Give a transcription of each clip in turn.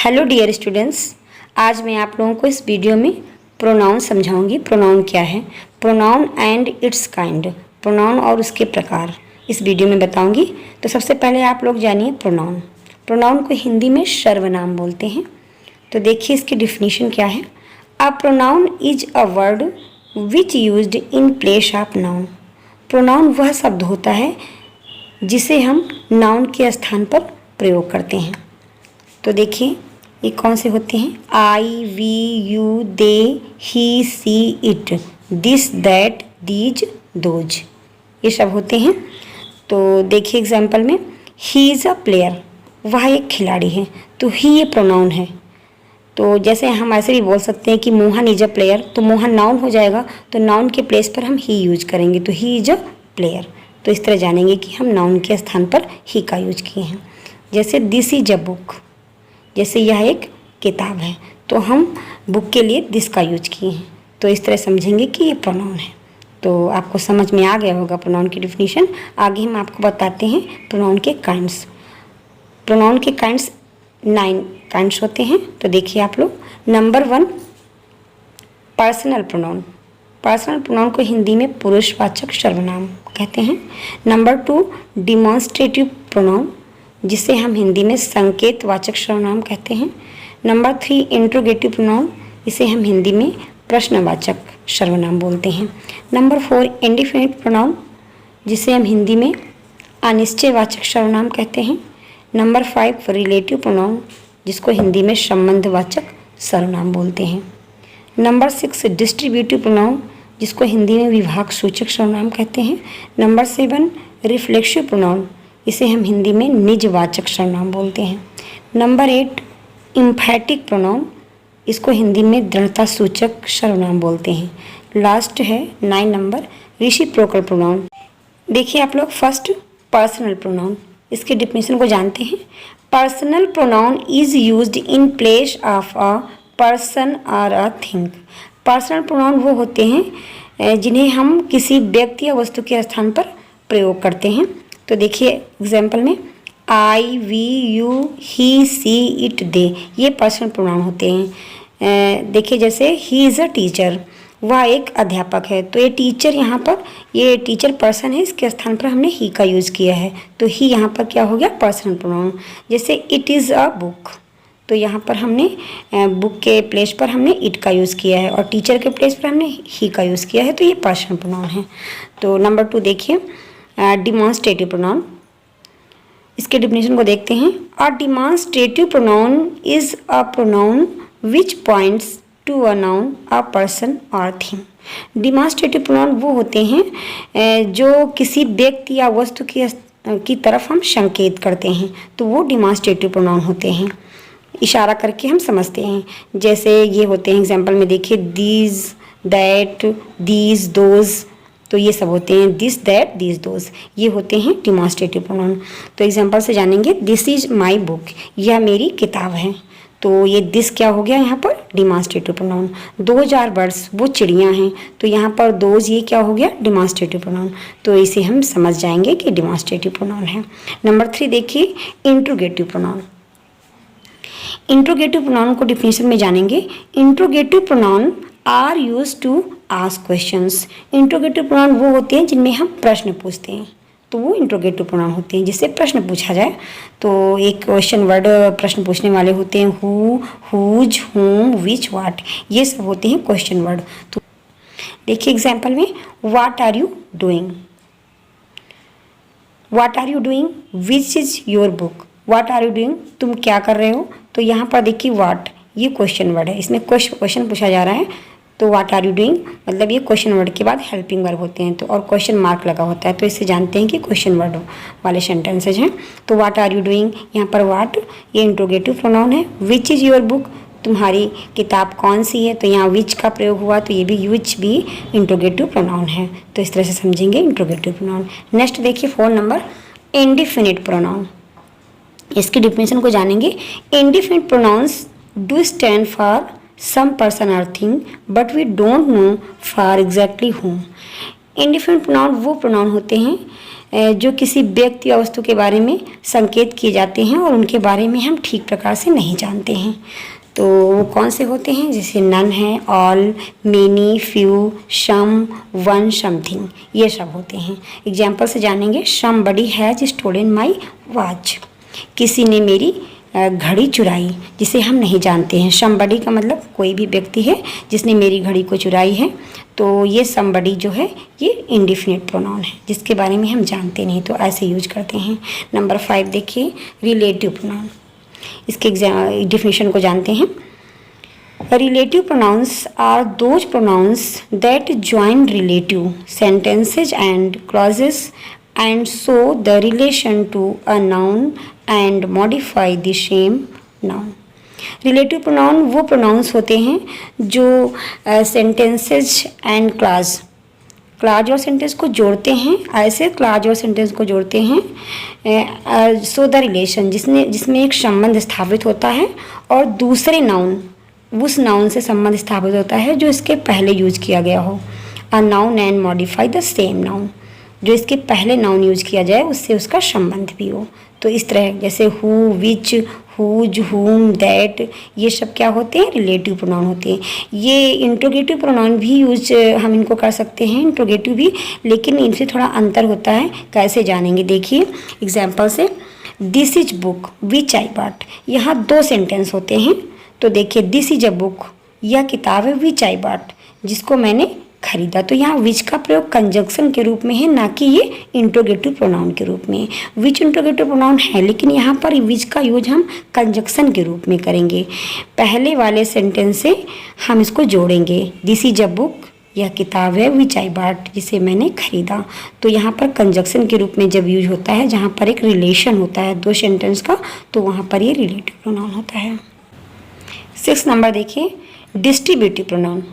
Hello dear students, आज मैं आप लोगों को इस वीडियो में प्रोनाउन समझाऊंगी। प्रोनाउन क्या है, pronoun and it's kind, pronoun और उसके प्रकार इस वीडियो में बताऊंगी। तो सबसे पहले आप लोग जानिए प्रोनाउन। प्रोनाउन को हिंदी में सर्वनाम बोलते हैं। तो देखिए इसकी डिफिनीशन क्या है। A pronoun is a word which used in place of noun. Pronoun वह शब्द होता है जिसे हम नाउन के स्थान पर प्रयोग करते हैं। तो देखिए ये कौन से होते हैं, I, we, you, they, he, she, it, this, that, these, those, ये सब होते हैं। तो देखिए एग्जाम्पल में, ही इज़ अ प्लेयर, वह एक खिलाड़ी है, तो ही ये प्रोनाउन है। तो जैसे हम ऐसे भी बोल सकते हैं कि मोहन इज अ प्लेयर, तो मोहन नाउन हो जाएगा, तो नाउन के प्लेस पर हम ही यूज करेंगे, तो ही इज अ प्लेयर। तो इस तरह जानेंगे कि हम नाउन के स्थान पर ही का यूज किए हैं। जैसे दिस इज अ बुक, जैसे यह एक किताब है, तो हम बुक के लिए दिस का यूज किए हैं। तो इस तरह समझेंगे कि ये प्रोनाउन है। तो आपको समझ में आ गया होगा प्रोनाउन की डिफिनीशन। आगे हम आपको बताते हैं प्रोनाउन के काइंड्स। प्रोनाउन के काइंड्स 9 काइंड्स होते हैं। तो देखिए आप लोग, number 1 personal pronoun. Personal pronoun को हिंदी में पुरुषवाचक सर्वनाम कहते हैं। नंबर 2 डिमॉन्स्ट्रेटिव प्रोनाउन, जिसे हम हिंदी में संकेतवाचक सर्वनाम कहते हैं। नंबर 3 इंट्रोगेटिव प्रोनाउन, इसे हम हिंदी में प्रश्नवाचक सर्वनाम बोलते हैं। नंबर 4 इंडिफिनिट प्रोनाउन, जिसे हम हिंदी में अनिश्चयवाचक सर्वनाम कहते हैं। नंबर 5 रिलेटिव प्रोनाउन, जिसको हिंदी में संबंधवाचक सर्वनाम बोलते हैं। नंबर 6 डिस्ट्रीब्यूटिव प्रोनाउन, जिसको हिंदी में विभाग सूचक सर्वनाम कहते हैं। नंबर 7 रिफ्लेक्सिव प्रोनाउन, इसे हम हिंदी में निजवाचक सर्वनाम बोलते हैं। नंबर 8 इम्फैटिक प्रोनाउन, इसको हिंदी में दृढ़ता सूचक सर्वनाम बोलते हैं। लास्ट है 9 नंबर रेसिप्रोकल प्रोनाउन। देखिए आप लोग, फर्स्ट पर्सनल प्रोनाउन, इसके डिफिनेशन को जानते हैं। Personal pronoun is used in place of a person और अ थिंग। पर्सनल प्रोनाउन वो होते हैं जिन्हें हम किसी व्यक्ति या वस्तु के स्थान पर प्रयोग करते हैं। तो देखिए एग्जाम्पल में, I, we, you, he, she, it, they, ये पर्सनल प्रोनाउन होते हैं। देखिए जैसे ही इज़ अ टीचर, वह एक अध्यापक है, तो ये टीचर यहाँ पर, ये टीचर पर्सन है, इसके स्थान पर हमने ही का यूज़ किया है, तो ही यहाँ पर क्या हो गया, पर्सनल प्रोनाउन। जैसे इट इज़ अ बुक, तो यहाँ पर हमने बुक के प्लेस पर हमने इट का यूज़ किया है, और टीचर के प्लेस पर हमने ही का यूज़ किया है, तो ये पर्सनल प्रोनाउन है। तो नंबर 2 देखिए डिमॉन्स्ट्रेटिव प्रोनाउन, इसके डिफिनेशन को देखते हैं। A demonstrative pronoun is a pronoun which points to a noun, a person और थिंग। डिमॉन्स्ट्रेटिव प्रोनाउन वो होते हैं जो किसी व्यक्ति या वस्तु की तरफ हम संकेत करते हैं, तो वो डिमॉन्स्ट्रेटिव प्रोनाउन होते हैं, इशारा करके हम समझते हैं। जैसे ये होते हैं एग्जाम्पल में, देखिए दीज, दैट, दीज, दोज, तो ये सब होते हैं दिस, दैट, दीज, दोज, ये होते हैं डिमॉन्स्ट्रेटिव प्रोनाउन। तो एग्जांपल से जानेंगे, दिस इज माय बुक, यह मेरी किताब है, तो ये दिस क्या हो गया यहाँ पर, डिमॉन्स्ट्रेटिव प्रोनाउन। 2000 बर्ड्स, वो चिड़ियाँ हैं, तो यहाँ पर दोज, ये क्या हो गया, डिमॉन्स्ट्रेटिव प्रोनाउन। तो इसे हम समझ जाएंगे कि डिमॉन्स्ट्रेटिव प्रोनाउन है। नंबर 3 देखिए इंट्रोगेटिव प्रोनाउन। इंट्रोगेटिव प्रोनाउन को डिफिनेशन में जानेंगे। Interrogative pronoun are use to ask questions. Interrogative pronoun वो होते हैं जिनमें हम प्रश्न पूछते हैं, तो वो इंट्रोगेटिव प्रोनाउन होते हैं जिससे प्रश्न पूछा जाए। तो एक क्वेश्चन वर्ड प्रश्न पूछने वाले होते हैं, हु, हुज, हुम, विच, व्हाट, ये सब होते हैं क्वेश्चन वर्ड। तो देखिए एग्जाम्पल में, what are you doing, what are you doing, which is your book, what are you doing, तुम क्या कर रहे हो। तो यहाँ पर देखिए व्हाट, ये क्वेश्चन वर्ड है, इसमें क्वेश्चन पूछा जा रहा है, तो व्हाट आर यू डूइंग मतलब ये क्वेश्चन वर्ड के बाद हेल्पिंग वर्ब होते हैं, तो और क्वेश्चन मार्क लगा होता है, तो इससे जानते हैं कि क्वेश्चन वर्ड वाले सेंटेंसेज हैं। तो व्हाट आर यू डूइंग, यहाँ पर व्हाट ये इंट्रोगेटिव प्रोनाउन है। विच इज़ योर बुक, तुम्हारी किताब कौन सी है, तो यहाँ विच का प्रयोग हुआ, तो ये भी विच भी इंट्रोगेटिव प्रोनाउन है। तो इस तरह से समझेंगे इंट्रोगेटिव प्रोनाउन। नेक्स्ट देखिए 4 नंबर इंडिफिनिट प्रोनाउन, इसकी डिफिनेशन को जानेंगे। Indefinite pronouns do stand for some person और thing but we don't know for exactly whom। Indefinite pronoun वो प्रोनाउन होते हैं जो किसी व्यक्ति या वस्तु के बारे में संकेत किए जाते हैं और उनके बारे में हम ठीक प्रकार से नहीं जानते हैं। तो वो कौन से होते हैं? जैसे नन है, all, many, few, some, one, something, ये सब होते हैं। एग्जाम्पल से जानेंगे। Somebody has stolen my watch, किसी ने मेरी घड़ी चुराई, जिसे हम नहीं जानते हैं। समबडी का मतलब कोई भी व्यक्ति है जिसने मेरी घड़ी को चुराई है। तो ये समबडी जो है ये इंडिफिनिट प्रोनाउन है, जिसके बारे में हम जानते नहीं, तो ऐसे यूज करते हैं। नंबर 5 देखिए, रिलेटिव प्रोनाउन। इसके डिफिनेशन को जानते हैं। Relative pronouns are those pronouns that join relative sentences and clauses and show the relation to a noun and modify the same noun. Relative pronoun वो प्रोनाउंस होते हैं जो सेंटेंसेज एंड क्लाज और sentence को जोड़ते हैं। ऐसे क्लाज और सेंटेंस को जोड़ते हैं सो द रिलेशन, जिसमें एक संबंध स्थापित होता है और दूसरे नाउन, उस नाउन से संबंध स्थापित होता है जो इसके पहले यूज किया गया हो। A noun and modify the same noun, जो इसके पहले नाउन यूज किया जाए उससे उसका संबंध भी हो। तो इस तरह जैसे हु, विच, हुज, हुम, दैट, ये सब क्या होते हैं? रिलेटिव प्रोनाउन होते हैं। ये इंट्रोगेटिव प्रोनाउन भी यूज हम इनको कर सकते हैं, इंट्रोगेटिव भी, लेकिन इनसे थोड़ा अंतर होता है। कैसे जानेंगे? देखिए एग्जाम्पल से, this is book which I bought, यहाँ 2 सेंटेंस होते हैं। तो देखिए, दिस इज अ बुक, यह किताब है, विच आई बॉट, जिसको मैंने खरीदा। तो यहाँ विच का प्रयोग कंजंक्शन के रूप में है, ना कि ये इंट्रोगेटिव प्रोनाउन के रूप में। विच इंट्रोगेटिव प्रोनाउन है, लेकिन यहाँ पर विच का यूज हम कंजंक्शन के रूप में करेंगे। पहले वाले सेंटेंस से हम इसको जोड़ेंगे। दिस इज अ बुक, यह किताब है, विच आई बॉट, जिसे मैंने खरीदा। तो यहाँ पर कंजंक्शन के रूप में जब यूज होता है, जहाँ पर एक रिलेशन होता है 2 सेंटेंस का, तो वहाँ पर ये रिलेटिव प्रोनाउन होता है। 6 नंबर देखिए, डिस्ट्रीब्यूटिव प्रोनाउन।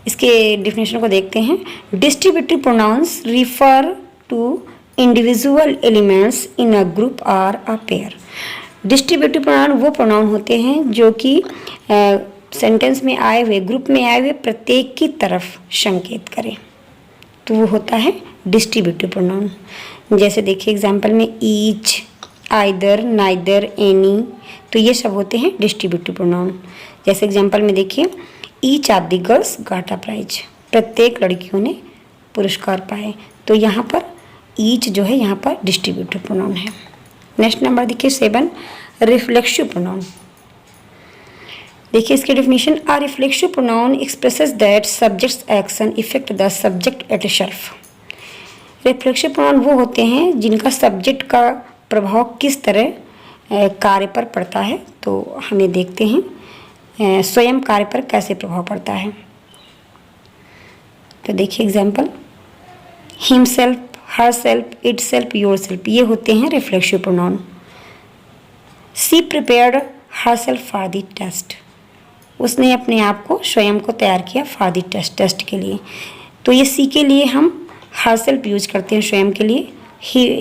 इसके डिफिनेशन को देखते हैं। Distributive pronouns refer to individual elements in a group और अ पेयर। डिस्ट्रीब्यूटिव प्रोनाउन वो प्रोनाउन होते हैं जो कि सेंटेंस में आए हुए, ग्रुप में आए हुए प्रत्येक की तरफ संकेत करें, तो वो होता है डिस्ट्रीब्यूटिव प्रोनाउन। जैसे देखिए एग्जाम्पल में, ईच, आइदर, नाइदर, एनी, तो ये सब होते हैं डिस्ट्रीब्यूटिव प्रोनाउन। जैसे एग्जाम्पल में देखिए, each of the girls got a prize, प्रत्येक लड़कियों ने पुरस्कार पाए। तो यहाँ पर ईच जो है यहाँ पर डिस्ट्रीब्यूटिव प्रोनाउन है। नेक्स्ट नंबर देखिए 7, रिफ्लेक्सिव प्रोनाउन। देखिए इसके definition, a reflexive pronoun expresses that subjects action effect the subject itself. Reflexive pronoun वो होते हैं जिनका सब्जेक्ट का प्रभाव किस तरह कार्य पर पड़ता है। तो हमें देखते हैं स्वयं कार्य पर कैसे प्रभाव पड़ता है। तो देखिए example, himself, herself, itself, yourself, ये होते हैं reflexive pronoun. She prepared herself for the test, उसने अपने आप को, स्वयं को तैयार किया फॉर द टेस्ट के लिए। तो ये सी के लिए हम हरसेल्फ यूज करते हैं स्वयं के लिए,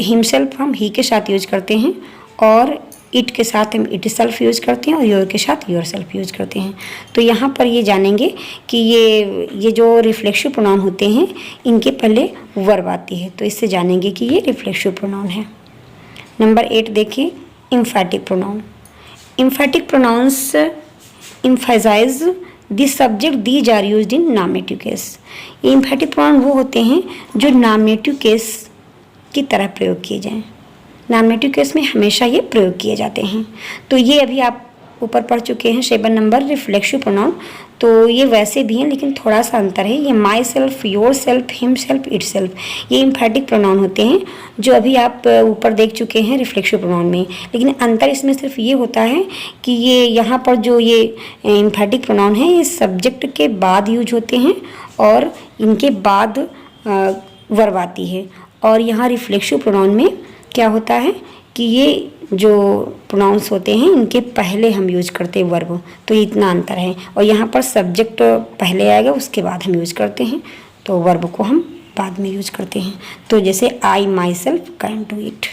हिमसेल्फ हम ही के साथ यूज करते हैं, और इट के साथ हम इट सेल्फ यूज करते हैं, और योर के साथ योर सेल्फ यूज करते हैं। तो यहाँ पर ये जानेंगे कि ये जो रिफ्लेक्सिव प्रोनाउन होते हैं इनके पहले वर्ब आती है, तो इससे जानेंगे कि ये रिफ्लेक्सिव प्रोनाउन है। नंबर 8 देखिए, emphatic pronoun. Emphatic pronouns emphasize the subject, these are used in nominative case. ये एम्फैटिक प्रोनाउन वो होते हैं जो नॉमिनेटिव केस की तरह प्रयोग किए जाएं। नॉमिनेटिव केस में हमेशा ये प्रयोग किए जाते हैं। तो ये अभी आप ऊपर पढ़ चुके हैं 7 नंबर रिफ्लेक्सिव प्रोनाउन। तो ये वैसे भी हैं लेकिन थोड़ा सा अंतर है। ये my self, your self, him self, it self, ये एम्फैटिक प्रोनाउन होते हैं जो अभी आप ऊपर देख चुके हैं रिफ्लेक्सिव प्रोनाउन में। लेकिन अंतर इसमें सिर्फ ये होता है कि ये यहाँ पर जो ये एम्फैटिक प्रोनाउन है ये सब्जेक्ट के बाद यूज होते हैं और इनके बाद वर्ब आती है, और यहाँ रिफ्लेक्सिव प्रोनाउन में क्या होता है कि ये जो प्रोनाउंस होते हैं इनके पहले हम यूज करते हैं वर्ब। तो ये इतना अंतर है, और यहाँ पर सब्जेक्ट पहले आएगा उसके बाद हम यूज करते हैं, तो वर्ब को हम बाद में यूज करते हैं। तो जैसे I myself can do it,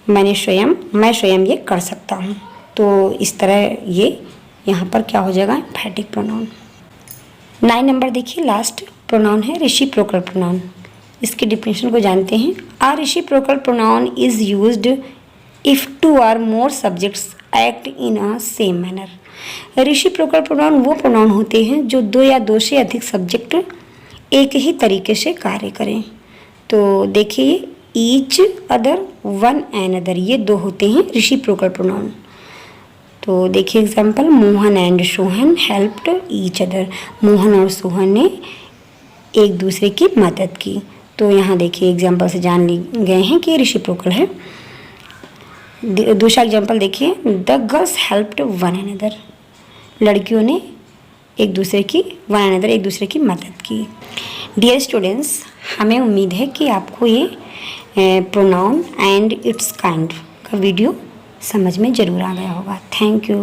मैं स्वयं ये कर सकता हूँ। तो इस तरह ये यहाँ पर क्या हो जाएगा, एम्फैटिक प्रोनाउन। 9 नंबर देखिए लास्ट प्रोनाउन है रेसिप्रोकल प्रोनाउन। इसके डिफिनेशन को जानते हैं। A reciprocal pronoun is used if two or more subjects act in a same manner. Reciprocal pronoun वो प्रोनाउन होते हैं जो दो या दो से अधिक सब्जेक्ट एक ही तरीके से कार्य करें। तो देखिए, each other, one and other, ये दो होते हैं रेसिप्रोकल प्रोनाउन। तो देखिए example, Mohan and Sohan helped each other. Mohan और सोहन ने एक दूसरे की मदद की। तो यहाँ देखिए एग्जाम्पल से जान ली गए हैं कि रेसिप्रोकल है। दूसरा एग्जाम्पल देखिए, the girls helped one another. लड़कियों ने एक दूसरे की मदद की। डियर स्टूडेंट्स, हमें उम्मीद है कि आपको ये प्रोनाउन एंड इट्स काइंड का वीडियो समझ में ज़रूर आ गया होगा। Thank you.